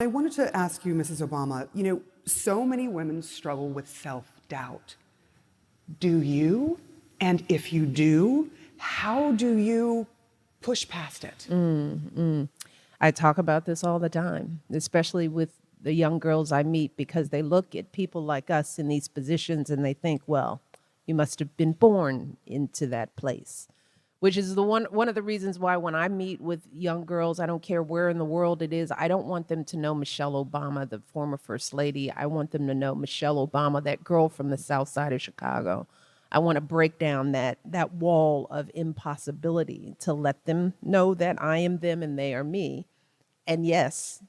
I wanted to ask you, Mrs. Obama, so many women struggle with self-doubt. Do you? And if you do, how do you push past it? I talk about this all the time, especially with the young girls I meet, because they look at people like us in these positions and they think, well, you must have been born into that place, which is the one of the reasons why when I meet with young girls, I don't care where in the world it is, I don't want them to know Michelle Obama, the former first lady. I want them to know Michelle Obama, that girl from the south side of Chicago. I want to break down that wall of impossibility to let them know that I am them and they are me. And yes,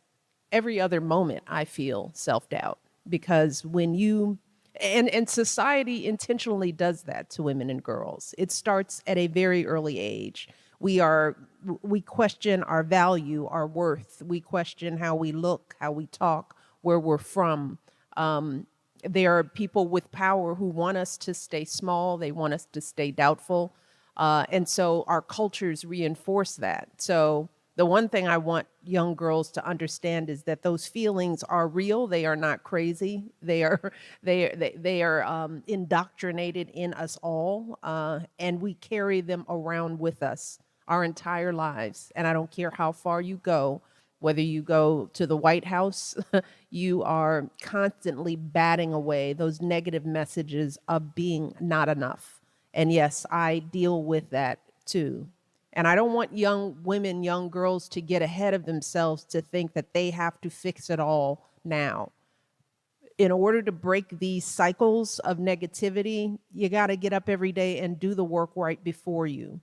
every other moment I feel self-doubt, because when you and society intentionally does that to women and girls. It starts at a very early age. We question our value, our worth. We question how we look, how we talk, where we're from. There are people with power who want us to stay small. They want us to stay doubtful. And so our cultures reinforce that. So the one thing I want young girls to understand is that those feelings are real. They are not crazy. They are indoctrinated in us all, and we carry them around with us our entire lives. And I don't care how far you go, whether you go to the White House, you are constantly batting away those negative messages of being not enough. And yes, I deal with that too. And I don't want young women, young girls to get ahead of themselves to think that they have to fix it all now. In order to break these cycles of negativity, you got to get up every day and do the work right before you.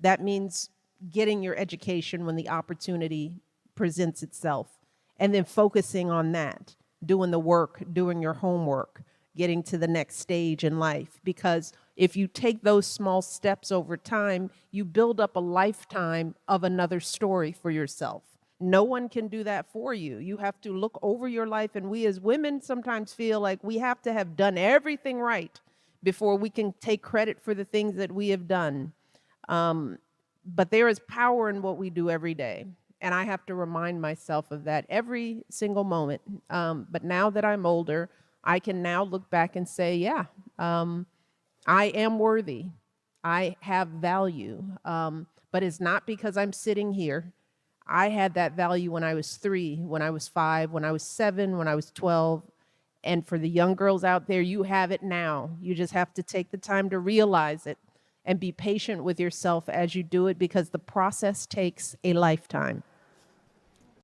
That means getting your education when the opportunity presents itself, and then focusing on that, doing the work, doing your homework, getting to the next stage in life. Because if you take those small steps over time, you build up a lifetime of another story for yourself. No one can do that for you. You have to look over your life, and we as women sometimes feel like we have to have done everything right before we can take credit for the things that we have done. But there is power in what we do every day. And I have to remind myself of that every single moment. But now that I'm older, I can now look back and say, yeah, I am worthy. I have value. But it's not because I'm sitting here. I had that value when I was 3, when I was 5, when I was 7, when I was 12. And for the young girls out there, you have it now. You just have to take the time to realize it and be patient with yourself as you do it, because the process takes a lifetime.